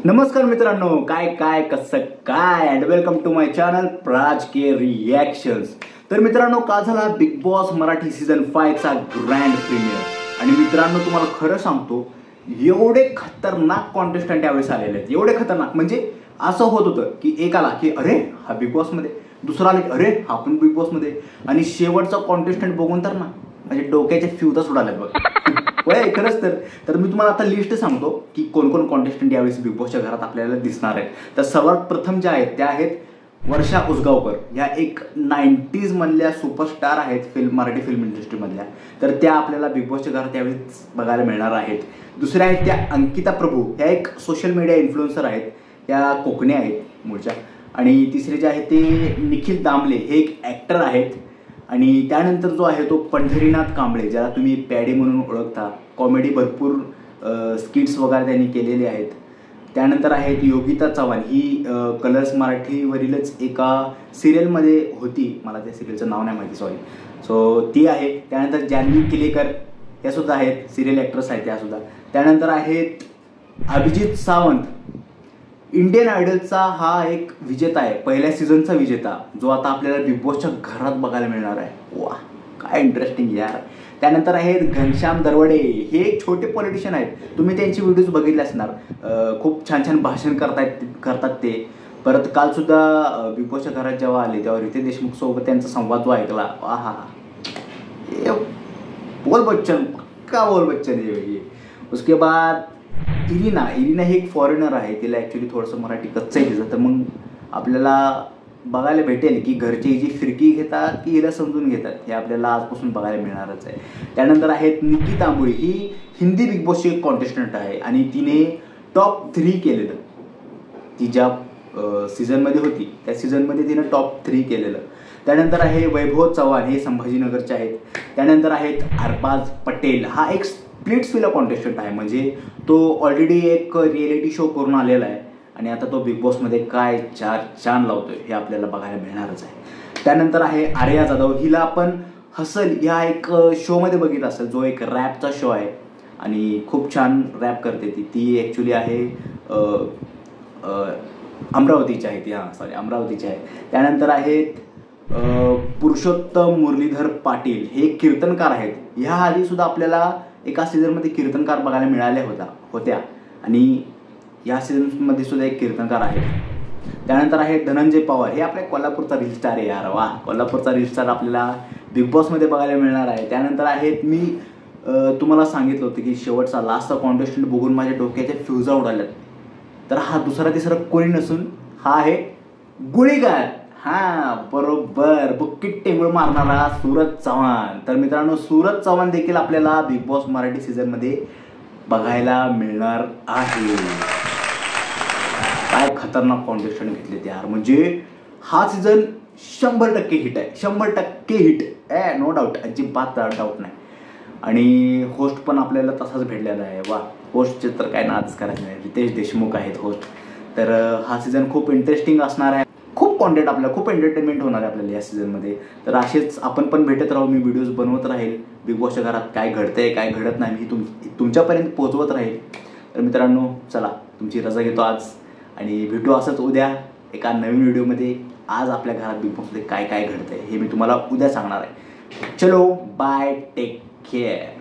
नमस्कार मित्रांनो, काय काय कसं काय and welcome to my channel Praj के रिॲक्शन्स। तर मित्रांनो, का झाला बिग बॉस मराठी सीझन 5 चा ग्रँड प्रीमियर। आणि मित्रांनो, तुम्हाला खरं सांगतो, एवढे खतरनाक कॉन्टेस्टंट यावेळेस आलेले आहेत। एवढे खतरनाक म्हणजे असं होत होतं की एक आला की अरे हा बिग बॉस मध्ये, दुसरा आला की अरे हा पण बिग बॉस मध्ये, आणि शेवटचा कॉन्टेस्टंट बघून तर ना म्हणजे डोक्याचे फ्यूज उडाले बघ। होय खरंच तर मी तुम्हाला आता लिस्ट सांगतो की कोण कोण कॉन्टेस्टंट यावेळेस बिग बॉसच्या घरात आपल्याला दिसणार आहेत। तर सर्वात प्रथम ज्या आहेत त्या आहेत वर्षा उसगावकर। ह्या एक 90s मधल्या सुपरस्टार आहेत मराठी फिल्म इंडस्ट्रीमधल्या। तर त्या आपल्याला बिग बॉसच्या घरात यावेळेस बघायला मिळणार आहेत। दुसऱ्या आहेत त्या अंकिता प्रभू। ह्या एक सोशल मीडिया इन्फ्लुएन्सर आहेत, त्या कोकणी आहेत मूळच्या। आणि तिसरे जे आहे ते निखिल दामले, हे एक ॲक्टर आहेत। आणि त्यानंतर जो आहे तो पंढरीनाथ कांबळे, ज्याला तुम्ही पॅडी म्हणून ओळखता। कॉमेडी भरपूर स्किट्स वगैरे त्यांनी केलेले आहेत। त्यानंतर आहेत योगिता चव्हाण, ही कलर्स मराठीवरीलच एका सिरियलमध्ये होती, मला त्या सिरियलचं नाव नाही माहिती, सॉरी। सो ती आहे। त्यानंतर जान्हवी किलेकर, या सुद्धा आहेत, सिरियल ॲक्ट्रेस आहेत त्या सुद्धा। त्यानंतर आहेत अभिजित सावंत, इंडियन आयडलचा हा एक विजेता आहे, पहिल्या सीझनचा विजेता, जो आता आपल्याला बिग बॉसच्या घरात बघायला मिळणार आहे। वा काय इंटरेस्टिंग यार। त्यानंतर आहेत घनश्याम दरवडे, हे एक छोटे पॉलिटिशियन आहेत, तुम्ही त्यांची व्हिडिओज बघितले असणार। खूप छान छान भाषण करतात ते। परत कालसुद्धा बिग बॉसच्या घरात जेव्हा आले तेव्हा रितेश देशमुख सोबत त्यांचा संवाद जो ऐकला, आहा बोल बच्चन, पक्का बोल बच्चन है। उसके बाद इरिना ही एक फॉरेनर आहे, तिला ॲक्च्युली थोडंसं मराठी कच्चं आहे तिचं। तर मग आपल्याला बघायला भेटेल की घरची जी फिरकी घेतात की हिला समजून घेतात, हे आपल्याला आजपासून बघायला मिळणारच आहे। त्यानंतर आहेत निकी तांबोळी, ही हिंदी बिग बॉसची एक कॉन्टेस्टंट आहे आणि तिने टॉप 3 केलेलं। ती ज्या सीझनमध्ये होती त्या सीझनमध्ये तिनं टॉप 3 केलेलं। त्यानंतर आहे वैभव चव्हाण, हे संभाजीनगरचे आहेत। त्यानंतर आहेत अरबाज पटेल, हा एक स्प्लिट्सविला कॉन्टेस्टंट आहे, म्हणजे तो ऑलरेडी एक रिॲलिटी शो करून आलेला आहे आणि आता तो बिग बॉसमध्ये काय चान लावतोय हे आपल्याला बघायला मिळणारच आहे। त्यानंतर आहे आर्या जाधव, हिला आपण हसल ह्या एक शोमध्ये बघितलं असेल, जो एक रॅपचा शो आहे आणि खूप छान रॅप करते ती ॲक्च्युली आहे अमरावतीची आहे ती, सॉरी अमरावतीची आहे। त्यानंतर आहेत पुरुषोत्तम मुरलीधर पाटील, हे कीर्तनकार आहेत। ह्या आधी सुद्धा आपल्याला एका सीझनमध्ये कीर्तनकार बघायला मिळाल्या होत्या आणि या सीझनमध्ये सुद्धा एक कीर्तनकार आहे। त्यानंतर आहे धनंजय पवार, हे आपल्या कोल्हापूरचा रील स्टार आहे यार, वा कोल्हापूरचा रील स्टार आपल्याला बिग बॉसमध्ये बघायला मिळणार आहे। त्यानंतर आहेत, मी तुम्हाला सांगितलं होतं की शेवटचा लास्टचा कॉन्टेस्टंट बघून माझ्या डोक्याच्या फ्यूजा उडाल्यात। तर हा दुसरा तिसरा कोणी नसून हा आहे गुळीगार, हां बरोबर, बुक्कीट टेंगुळ मारणारा सूरज चव्हाण। तर मित्रांनो, सूरज चव्हाण देखील आपल्याला बिग बॉस मराठी सीझनमध्ये बघायला मिळणार आहे। काय खतरनाक कॉन्टेस्टंट घेतले यार, म्हणजे हा सीझन 100% हिट आहे, 100% हिट आहे, नो डाऊट, अजिबात डाऊट नाही। आणि होस्ट पण आपल्याला तसाच भेटलेला आहे, वा होस्टचे तर काय नाच करायचं नाही, रितेश देशमुख आहेत होस्ट। तर हा सीझन खूप इंटरेस्टिंग असणार आहे, खूप कॉन्टेंट आपल्याला, खूप एंटरटेनमेंट होणार आहे आपल्याला या सीझनमध्ये। तर असेच आपण पण भेटत राहू, मी व्हिडिओज बनवत राहील, बिग बॉसच्या घरात काय घडतंय काय घडत नाही मी तुमच्यापर्यंत पोहोचवत राहील। तर मित्रांनो, चला तुमची रजा घेतो आज आणि भेटू असंच उद्या एका नवीन व्हिडिओमध्ये। आज आपल्या घरात बिग बॉसमध्ये काय काय घडतंय हे मी तुम्हाला उद्या सांगणार आहे। चलो बाय, टेक केअर।